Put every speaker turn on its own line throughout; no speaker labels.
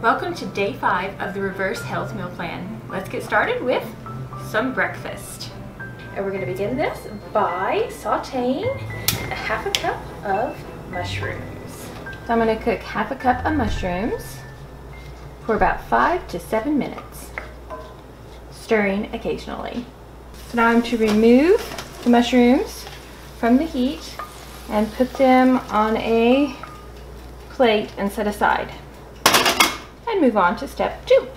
Welcome to day 5 of the reverse health meal plan. Let's get started with some breakfast. And we're going to begin this by sauteing a half a cup of mushrooms. So I'm going to cook half a cup of mushrooms for about 5 to 7 minutes, stirring occasionally. So now I'm to remove the mushrooms from the heat and put them on a plate and set aside. And move on to step 2.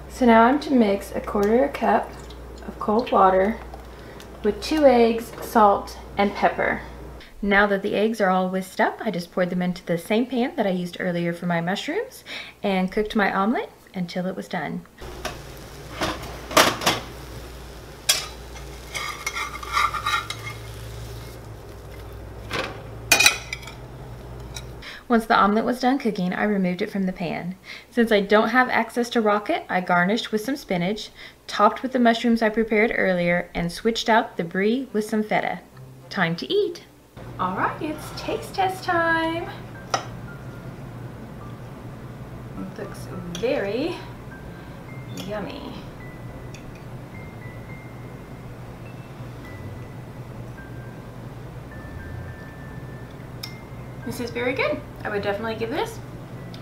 So now I'm to mix a 1/4 cup of cold water with 2 eggs, salt, and pepper. Now that the eggs are all whisked up, I just poured them into the same pan that I used earlier for my mushrooms and cooked my omelet until it was done. Once the omelet was done cooking, I removed it from the pan. Since I don't have access to rocket, I garnished with some spinach, topped with the mushrooms I prepared earlier, and switched out the brie with some feta. Time to eat. All right, it's taste test time. It looks very yummy. This is very good. I would definitely give this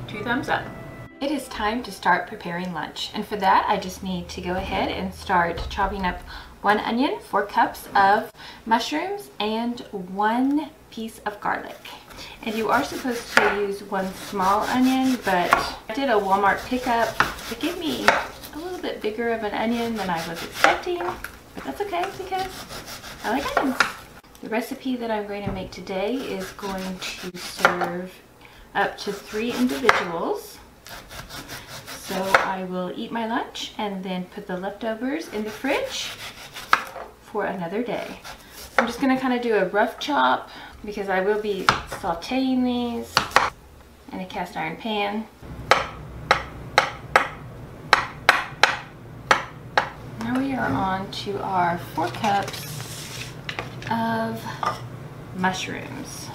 2 thumbs up. It is time to start preparing lunch. And for that, I just need to go ahead and start chopping up 1 onion, 4 cups of mushrooms, and 1 piece of garlic. And you are supposed to use 1 small onion, but I did a Walmart pickup. It gave me a little bit bigger of an onion than I was expecting. But that's okay because I like onions. The recipe that I'm going to make today is going to serve up to 3 individuals. So I will eat my lunch and then put the leftovers in the fridge for another day. I'm just going to kind of do a rough chop because I will be sauteing these in a cast iron pan. Now we are on to our 4 cups of mushrooms.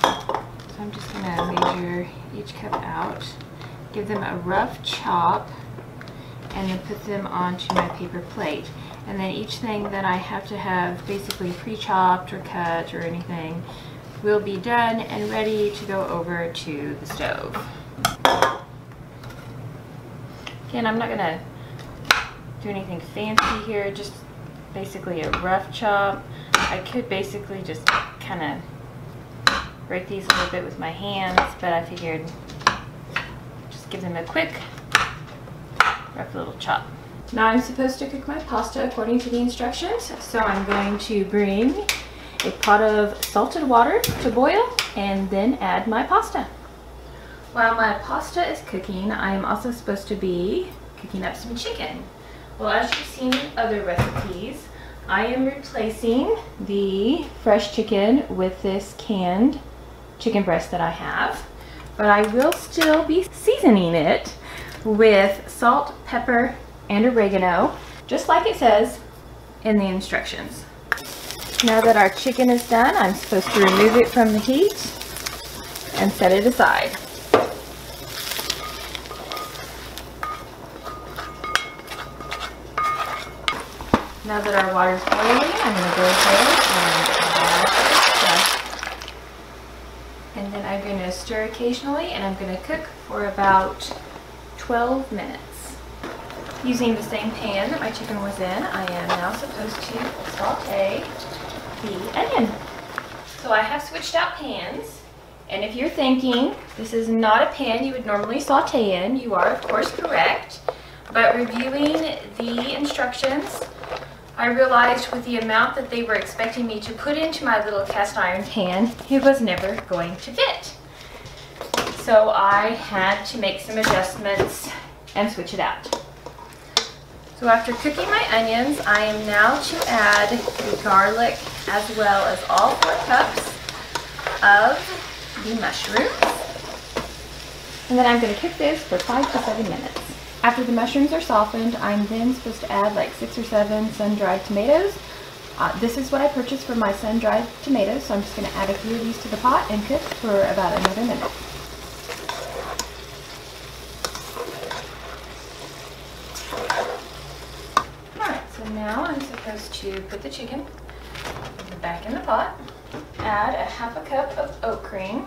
So I'm just going to measure each cup out, give them a rough chop, and then put them onto my paper plate. And then each thing that I have to have basically pre-chopped or cut or anything will be done and ready to go over to the stove. Again, I'm not going to do anything fancy here, just basically a rough chop. I could basically just kind of break these a little bit with my hands, but I figured just give them a quick rough little chop. Now I'm supposed to cook my pasta according to the instructions, so I'm going to bring a pot of salted water to boil and then add my pasta. While my pasta is cooking, I am also supposed to be cooking up some chicken. Well, as you've seen in other recipes, I am replacing the fresh chicken with this canned chicken breast that I have, but I will still be seasoning it with salt, pepper, and oregano, just like it says in the instructions. Now that our chicken is done, I'm supposed to remove it from the heat and set it aside. Now that our water is boiling, I'm going to go ahead and add the and then I'm going to stir occasionally, and I'm going to cook for about 12 minutes. Using the same pan that my chicken was in, I am now supposed to saute the onion. So I have switched out pans, and if you're thinking this is not a pan you would normally saute in, you are of course correct. But reviewing the instructions, I realized with the amount that they were expecting me to put into my little cast iron pan, it was never going to fit. So I had to make some adjustments and switch it out. So after cooking my onions, I am now to add the garlic as well as all 4 cups of the mushrooms. And then I'm going to cook this for 5 to 7 minutes. After the mushrooms are softened, I'm then supposed to add like 6 or 7 sun-dried tomatoes. This is what I purchased for my sun-dried tomatoes, so I'm just going to add a few of these to the pot and cook for about another minute. now I'm supposed to put the chicken back in the pot, add a half a cup of oat cream,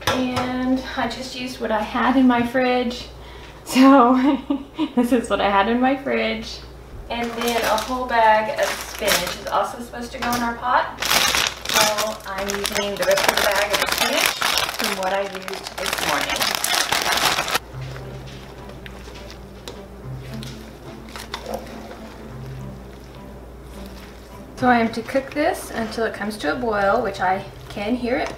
and I just used what I had in my fridge. So this is what I had in my fridge. And then a whole bag of spinach is also supposed to go in our pot. So I'm using the rest of the bag of spinach from what I used this morning. So I am to cook this until it comes to a boil, which I can hear it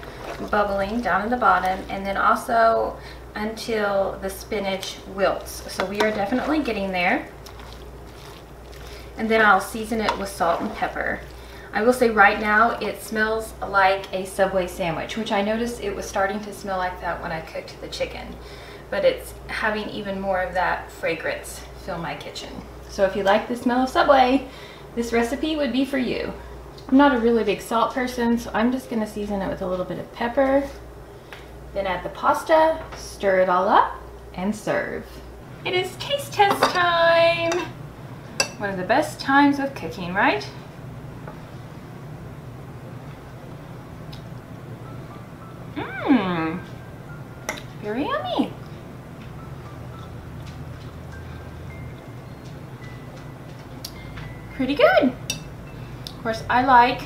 bubbling down at the bottom, and then also until the spinach wilts. So we are definitely getting there. And then I'll season it with salt and pepper. I will say right now it smells like a Subway sandwich, which I noticed it was starting to smell like that when I cooked the chicken. But it's having even more of that fragrance fill my kitchen. So if you like the smell of Subway, this recipe would be for you. I'm not a really big salt person, so I'm just gonna season it with a little bit of pepper. Then add the pasta, stir it all up, and serve. It is taste test time! One of the best times of cooking, right? Mmm, very yummy. Pretty good. Of course, I like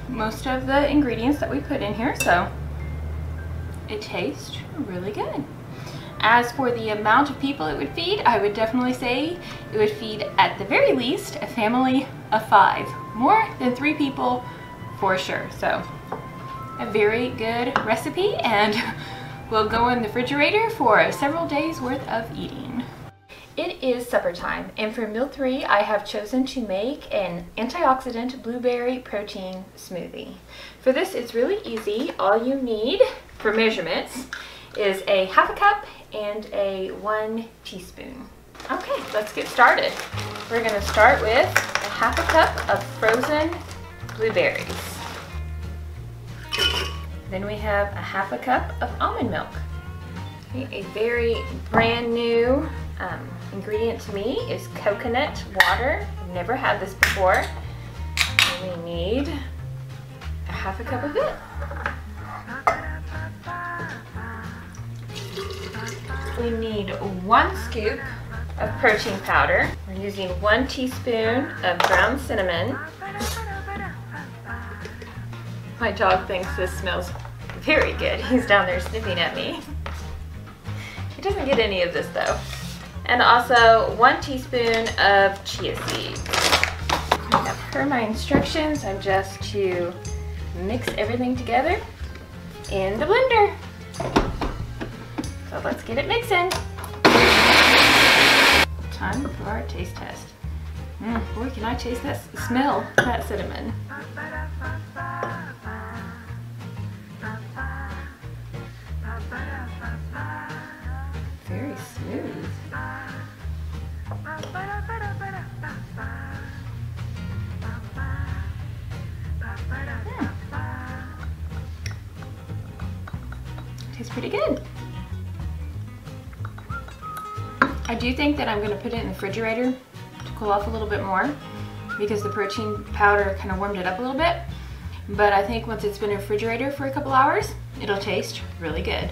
most of the ingredients that we put in here, so it tastes really good. As for the amount of people it would feed, I would definitely say it would feed at the very least a family of 5. More than 3 people for sure. So a very good recipe, and will go in the refrigerator for several days worth of eating. It is supper time, and for meal 3 I have chosen to make an antioxidant blueberry protein smoothie. For this it's really easy. All you need for measurements is a half a cup and a 1 teaspoon. Okay, let's get started. We're going to start with a half a cup of frozen blueberries. Then we have a half a cup of almond milk. Okay, a very brand new ingredient to me is coconut water. I've never had this before. And we need a half a cup of it. We need 1 scoop of protein powder. We're using 1 teaspoon of ground cinnamon. My dog thinks this smells very good. He's down there sniffing at me. He doesn't get any of this though. And also 1 teaspoon of chia seeds. Now, per my instructions, I'm just to mix everything together in the blender. So let's get it mixing. Time for our taste test. Boy, can I taste that, smell that cinnamon. Very smooth. Tastes pretty good. I do think that I'm going to put it in the refrigerator to cool off a little bit more because the protein powder kind of warmed it up a little bit. But I think once it's been in the refrigerator for a couple hours, it'll taste really good.